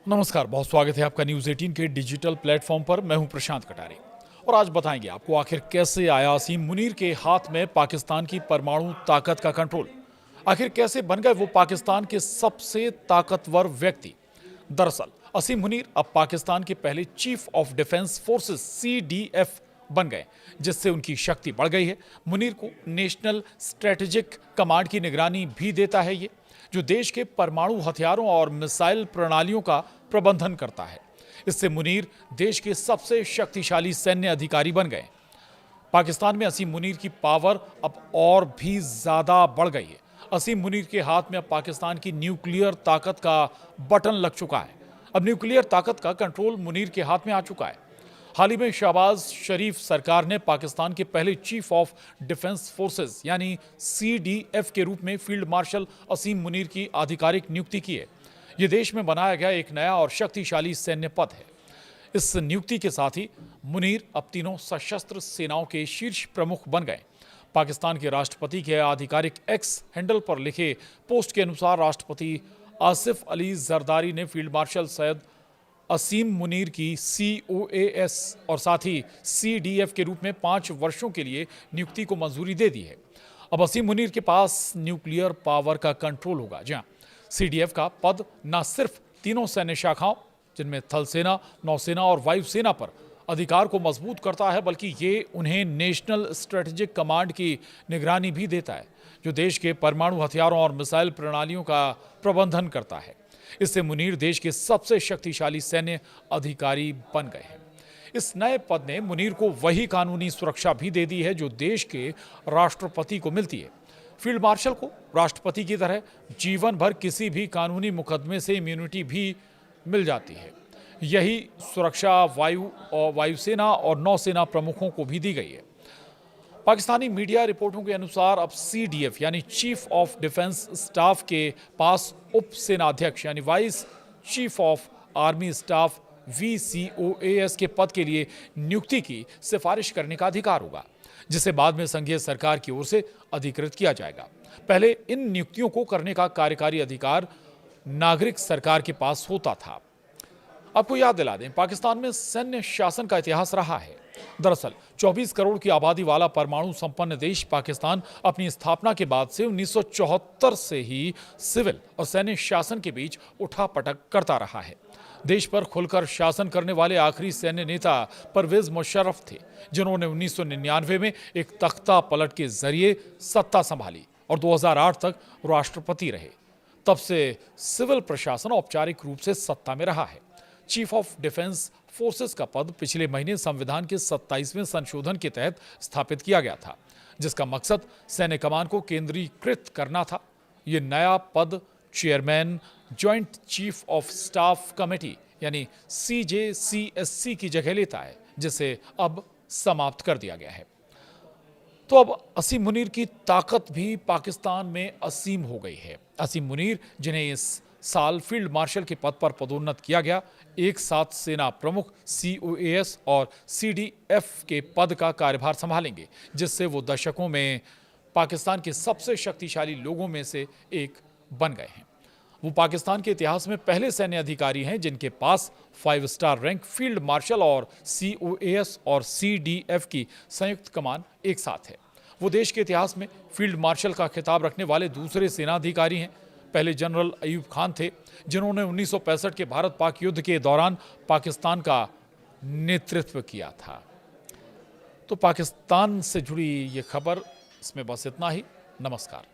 नमस्कार, बहुत स्वागत है आपका न्यूज़ 18 के डिजिटल प्लेटफॉर्म पर। मैं हूं प्रशांत कटारे और आज बताएंगे आपको आखिर कैसे आया असीम मुनीर के हाथ में पाकिस्तान की परमाणु ताकत का कंट्रोल। आखिर कैसे बन गए वो पाकिस्तान के सबसे ताकतवर व्यक्ति। दरअसल असीम मुनीर अब पाकिस्तान के पहले chief of defence forces CDF बन गए, जिससे उनकी शक्ति बढ़ गई है। मुनीर को नेशनल स्ट्रेटेजिक कमांड की निगरानी भी देता है, ये जो देश के परमाणु हथियारों और मिसाइल प्रणालियों का प्रबंधन करता है। इससे मुनीर देश के सबसे शक्तिशाली सैन्य अधिकारी बन गए। पाकिस्तान में असीम मुनीर की पावर अब और भी ज्यादा बढ़ गई है। असीम मुनीर के हाथ में अब पाकिस्तान की न्यूक्लियर ताकत का बटन लग चुका है। अब न्यूक्लियर ताकत का कंट्रोल मुनीर के हाथ में आ चुका है। हाल ही में शहबाज शरीफ सरकार ने पाकिस्तान के पहले चीफ ऑफ डिफेंस फोर्सेस यानी CDF के रूप में फील्ड मार्शल असीम मुनीर की आधिकारिक नियुक्ति की है। यह देश में बनाया गया एक नया और शक्तिशाली सैन्य पद है। इस नियुक्ति के साथ ही मुनीर अब तीनों सशस्त्र सेनाओं के शीर्ष प्रमुख बन गए। पाकिस्तान के राष्ट्रपति के आधिकारिक एक्स हैंडल पर लिखे पोस्ट के अनुसार राष्ट्रपति आसिफ अली जरदारी ने फील्ड मार्शल सैयद असीम मुनीर की COAS और साथ ही CDF के रूप में 5 वर्षों के लिए नियुक्ति को मंजूरी दे दी है। अब असीम मुनीर के पास न्यूक्लियर पावर का कंट्रोल होगा। जी हाँ, CDF का पद न सिर्फ तीनों सैन्य शाखाओं जिनमें थल सेना, नौसेना और वायुसेना पर अधिकार को मजबूत करता है, बल्कि ये उन्हें नेशनल स्ट्रेटेजिक कमांड की निगरानी भी देता है, जो देश के परमाणु हथियारों और मिसाइल प्रणालियों का प्रबंधन करता है। इससे मुनीर देश के सबसे शक्तिशाली सैन्य अधिकारी बन गए हैं। इस नए पद ने मुनीर को वही कानूनी सुरक्षा भी दे दी है जो देश के राष्ट्रपति को मिलती है। फील्ड मार्शल को राष्ट्रपति की तरह जीवन भर किसी भी कानूनी मुकदमे से इम्यूनिटी भी मिल जाती है। यही सुरक्षा वायुसेना और नौसेना प्रमुखों को भी दी गई है। पाकिस्तानी मीडिया रिपोर्टों के अनुसार अब CDF यानी चीफ ऑफ डिफेंस स्टाफ के पास उप सेनाध्यक्ष यानी vice chief of army staff VCOAS के पद के लिए नियुक्ति की सिफारिश करने का अधिकार होगा, जिसे बाद में संघीय सरकार की ओर से अधिकृत किया जाएगा। पहले इन नियुक्तियों को करने का कार्यकारी अधिकार नागरिक सरकार के पास होता था। आपको याद दिला दें, पाकिस्तान में सैन्य शासन का इतिहास रहा है। दरअसल 24 करोड़ की आबादी वाला परमाणु संपन्न देश पाकिस्तान अपनी स्थापना के बाद से 1974 से ही सिविल और सैन्य शासन के बीच उठापटक करता रहा है। देश पर खुलकर शासन करने वाले आखिरी सैन्य नेता परवेज मुशर्रफ थे, जिन्होंने 1999 में एक तख्ता पलट के जरिए सत्ता संभाली और 2008 तक राष्ट्रपति रहे। तब से सिविल प्रशासन औपचारिक रूप से सत्ता में रहा है। चीफ ऑफ डिफेंस फोर्सेस का पद पिछले महीने संविधान के 27वें संशोधन के तहत स्थापित किया गया था, जिसका मकसद सैन्य कमान को केंद्रीकृत करना था। यह नया पद chairman joint chief of staff committee यानी CJCSC की जगह लेता है, जिसे अब समाप्त कर दिया गया है। तो अब असीम मुनीर की ताकत भी पाकिस्तान में असीम हो गई है। असीम मुनीर, जिन्हें इस साल फील्ड मार्शल के पद पर पदोन्नत किया गया, एक साथ सेना प्रमुख COAS और CDF के पद का कार्यभार संभालेंगे, जिससे वो दशकों में पाकिस्तान के सबसे शक्तिशाली लोगों में से एक बन गए हैं। वो पाकिस्तान के इतिहास में पहले सैन्य अधिकारी हैं जिनके पास 5 स्टार रैंक फील्ड मार्शल और COAS और CDF की संयुक्त कमान एक साथ है। वो देश के इतिहास में फील्ड मार्शल का खिताब रखने वाले दूसरे सेना अधिकारी हैं। पहले जनरल अयूब खान थे, जिन्होंने 1965 के भारत पाक युद्ध के दौरान पाकिस्तान का नेतृत्व किया था। तो पाकिस्तान से जुड़ी ये खबर, इसमें बस इतना ही। नमस्कार।